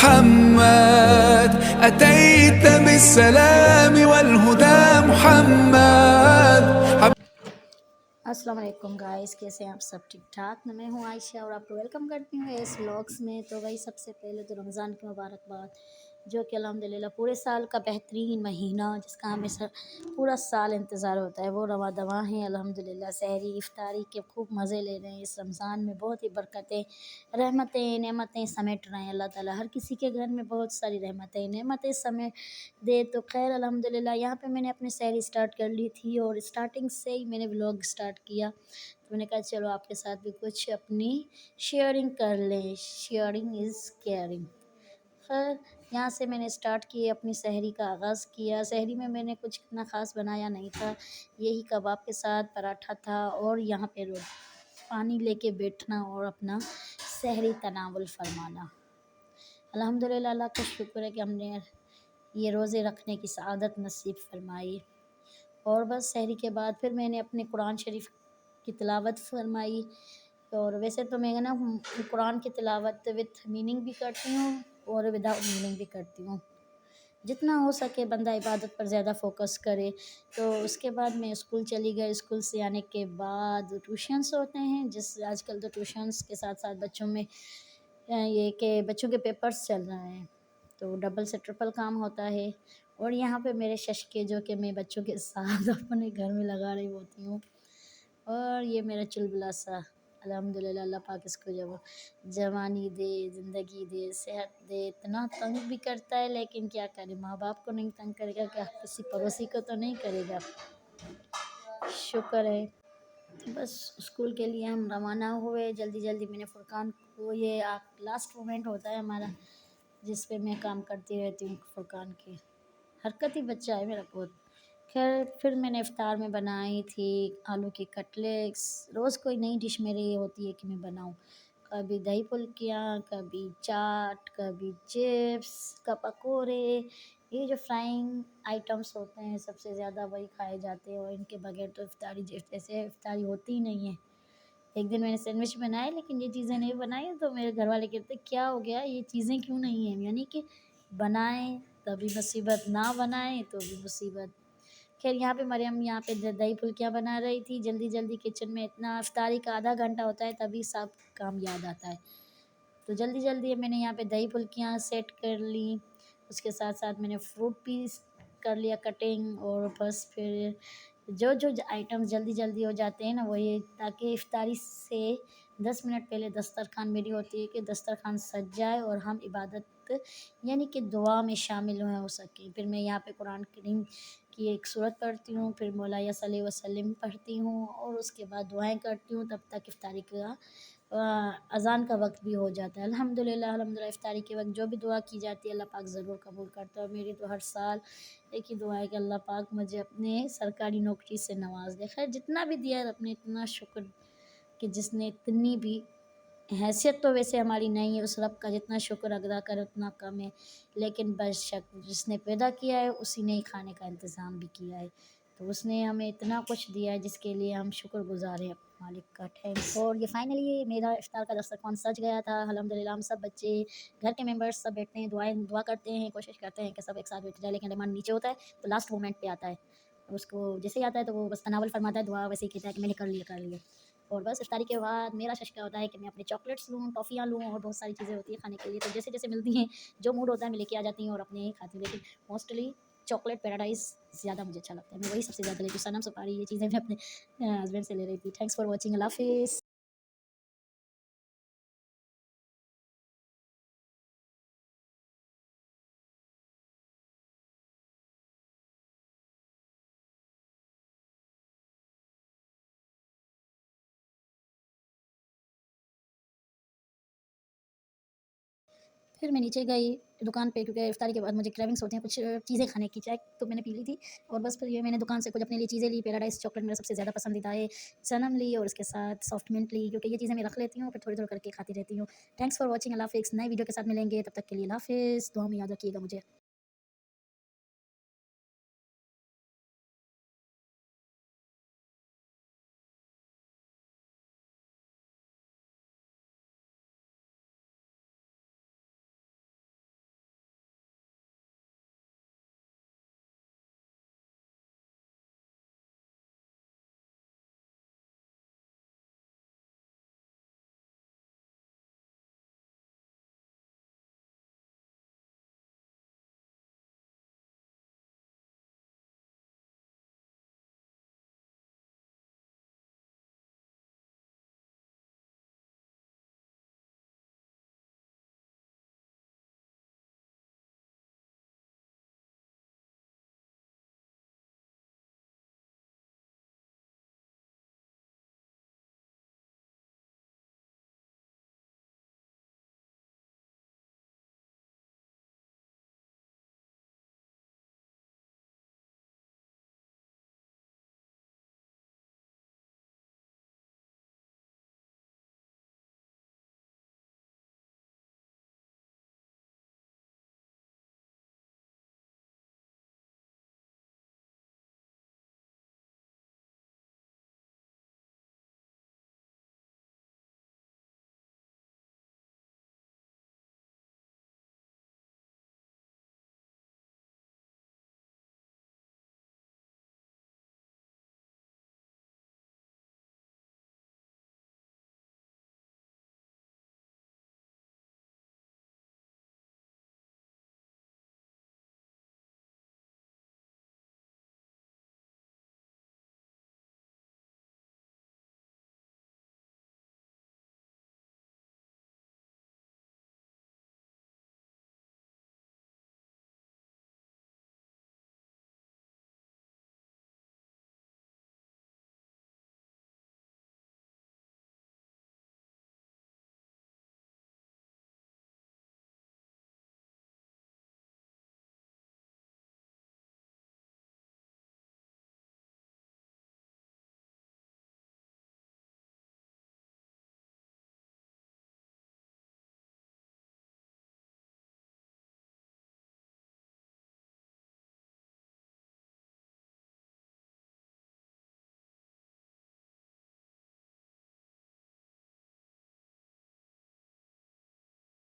محمد أتيت بالسلام والهدى محمد. السلام علیکم گائز، کیسے ہیں آپ سب؟ ٹھیک ٹھاک. میں ہوں عائشہ اور آپ کو ویلکم کرتی ہوں اس ولاگس میں. تو بھائی سب سے پہلے تو رمضان کی مبارکباد، جو کہ الحمدللہ پورے سال کا بہترین مہینہ جس کا ہمیں پورا سال انتظار ہوتا ہے وہ رواں دواں ہیں. الحمدللہ سحری افطاری کے خوب مزے لے رہے ہیں. اس رمضان میں بہت ہی برکتیں، رحمتیں، نعمتیں سمیٹ رہے ہیں. اللہ تعالیٰ ہر کسی کے گھر میں بہت ساری رحمتیں، نعمتیں سمیٹ دے تو خیر. الحمدللہ یہاں پہ میں نے اپنی سحری سٹارٹ کر لی تھی اور سٹارٹنگ سے ہی میں نے ولاگ سٹارٹ کیا. تو میں نے کہا چلو آپ کے ساتھ بھی کچھ اپنی شیئرنگ کر لیں. Sharing is caring. خیر یہاں سے میں نے سٹارٹ کی، اپنی سحری کا آغاز کیا. سحری میں نے کچھ اتنا خاص بنایا نہیں تھا، یہی کباب کے ساتھ پراٹھا تھا اور یہاں پہ پانی لے کے بیٹھنا اور اپنا سحری تناول فرمانا. الحمدللہ اللہ کا شکر ہے کہ ہم نے یہ روزے رکھنے کی سعادت نصیب فرمائی. اور بس سحری کے بعد پھر میں نے اپنے قرآن شریف کی تلاوت فرمائی. اور ویسے تو میں نا قرآن کی تلاوت وتھ میننگ بھی کرتی ہوں اور وداؤٹ میننگ بھی کرتی ہوں. جتنا ہو سکے بندہ عبادت پر زیادہ فوکس کرے. تو اس کے بعد میں اسکول چلی گئی. اسکول سے آنے کے بعد ٹیوشنس ہوتے ہیں، جس آج کل تو ٹیوشنس کے ساتھ ساتھ بچوں میں یہ کہ بچوں کے پیپرز چل رہے ہیں تو ڈبل سے ٹرپل کام ہوتا ہے. اور یہاں پہ میرے ششکے جو کہ میں بچوں کے ساتھ اپنے گھر میں لگا رہی ہوتی ہوں. اور یہ میرا چلبلا سا الحمدللہ اللہ پاک اس کو جوانی دے، زندگی دے، صحت دے. اتنا تنگ بھی کرتا ہے لیکن کیا کرے، ماں باپ کو نہیں تنگ کرے گا کیا کسی پڑوسی کو تو نہیں کرے گا. شکر ہے. بس اسکول کے لیے ہم روانہ ہوئے. جلدی جلدی میں نے فرقان کو، یہ لاسٹ مومنٹ ہوتا ہے ہمارا جس پہ میں کام کرتی رہتی ہوں. فرقان کی حرکتی بچہ ہے میرا بہت. خیر پھر میں نے افطار میں بنائی تھی آلو کی کٹلیٹس. روز کوئی نئی ڈش میری یہ ہوتی ہے کہ میں بناؤں. کبھی دہی پھلکیاں، کبھی چاٹ، کبھی چپس، کبھی پکوڑے. یہ جو فرائنگ آئٹمس ہوتے ہیں سب سے زیادہ وہی کھائے جاتے ہیں اور ان کے بغیر تو افطاری جیسے افطاری ہوتی ہی نہیں ہے. ایک دن میں نے سینڈوچ بنائے لیکن یہ چیزیں نہیں بنائی تو میرے گھر والے کہتے کیا ہو گیا، یہ چیزیں کیوں نہیں ہیں؟ یعنی کہ بنائیں تبھی مصیبت، نہ بنائیں تو بھی مصیبت. خیر یہاں پہ مریم یہاں پہ دہی پھلکیاں بنا رہی تھی جلدی جلدی کچن میں. اتنا افطاری کا آدھا گھنٹہ ہوتا ہے تبھی سب کام یاد آتا ہے. تو جلدی جلدی میں نے یہاں پہ دہی پھلکیاں سیٹ کر لی. اس کے ساتھ ساتھ میں نے فروٹ پیس کر لیا کٹنگ. اور بس پھر جو آئٹم جلدی جلدی ہو جاتے ہیں نا وہ یہ، تاکہ افطاری سے 10 منٹ پہلے دسترخوان میری ہوتی ہے کہ دسترخوان سج جائے اور ہم عبادت یعنی کہ دعا میں شامل ہو سکیں. پھر میں یہاں پہ قرآن کریم کی ایک سورت پڑھتی ہوں، پھر مولا صلی وسلم پڑھتی ہوں اور اس کے بعد دعائیں کرتی ہوں. تب تک افطاری کا اذان کا وقت بھی ہو جاتا ہے. الحمدللہ افطاری کے وقت جو بھی دعا کی جاتی ہے اللہ پاک ضرور قبول کرتا ہے. اور میری تو ہر سال ایک ہی دعا ہے کہ اللہ پاک مجھے اپنے سرکاری نوکری سے نواز دے. خیر جتنا بھی دیا اپنے اتنا شکر کہ جس نے اتنی بھی حیثیت تو ویسے ہماری نہیں ہے، اس رب کا جتنا شکر ادا کرے اتنا کم ہے. لیکن بس شک جس نے پیدا کیا ہے اسی نے ہی کھانے کا انتظام بھی کیا ہے. تو اس نے ہمیں اتنا کچھ دیا ہے جس کے لیے ہم شکر گزار ہیں مالک کا. تھینکس. اور یہ فائنلی میرا افطار کا دسترخوان سج گیا تھا. الحمدللہ ہم سب بچے، گھر کے ممبرس سب بیٹھتے ہیں، دعا کرتے ہیں، کوشش کرتے ہیں کہ سب ایک ساتھ بیٹھ جائے. لیکن رحمان نیچے ہوتا ہے تو لاسٹ مومنٹ پہ آتا ہے. اس کو جیسے ہی آتا ہے تو وہ بس تناول فرماتا ہے، دعا ویسے ہی کہتا ہے کہ میں نے کر لیا. اور بس افطاری کے بعد میرا ششکا ہوتا ہے کہ میں اپنے چاکلیٹس لوں، ٹافیاں لوں اور بہت ساری چیزیں ہوتی ہیں کھانے کے لیے. تو جیسے جیسے ملتی ہیں جو موڈ ہوتا ہے میں لے کے آ جاتی ہوں اور اپنے ہی کھاتی ہوں. لیکن موسٹلی چاکلیٹ پیراڈائز زیادہ مجھے اچھا لگتا ہے، میں وہی سب سے زیادہ لیتی ہوں. سنم سپاری یہ چیزیں میں اپنے ہسبینڈ سے لے رہی تھی. Thanks for watching. اللہ حافظ. پھر میں نیچے گئی دکان پہ کیونکہ افطاری کے بعد مجھے کریونگس ہوتے ہیں کچھ چیزیں کھانے کی. چائے تو میں نے پی لی تھی اور بس پھر یہ میں نے دکان سے کچھ اپنے لیے چیزیں لی. پیراڈائز چاکلیٹ میرا سب سے زیادہ پسندیدہ ہے. سنم لی اور اس کے ساتھ سافٹ منٹ لی کیونکہ یہ چیزیں میں رکھ لیتی ہوں پھر تھوڑی کر کے کھاتی رہتی ہوں. Thanks for watching. اللہ حافظ. نئے ویڈیو کے ساتھ ملیں گے، تب تک کے لیے اللہ حافظ. دعا میں یاد رکھیے گا مجھے.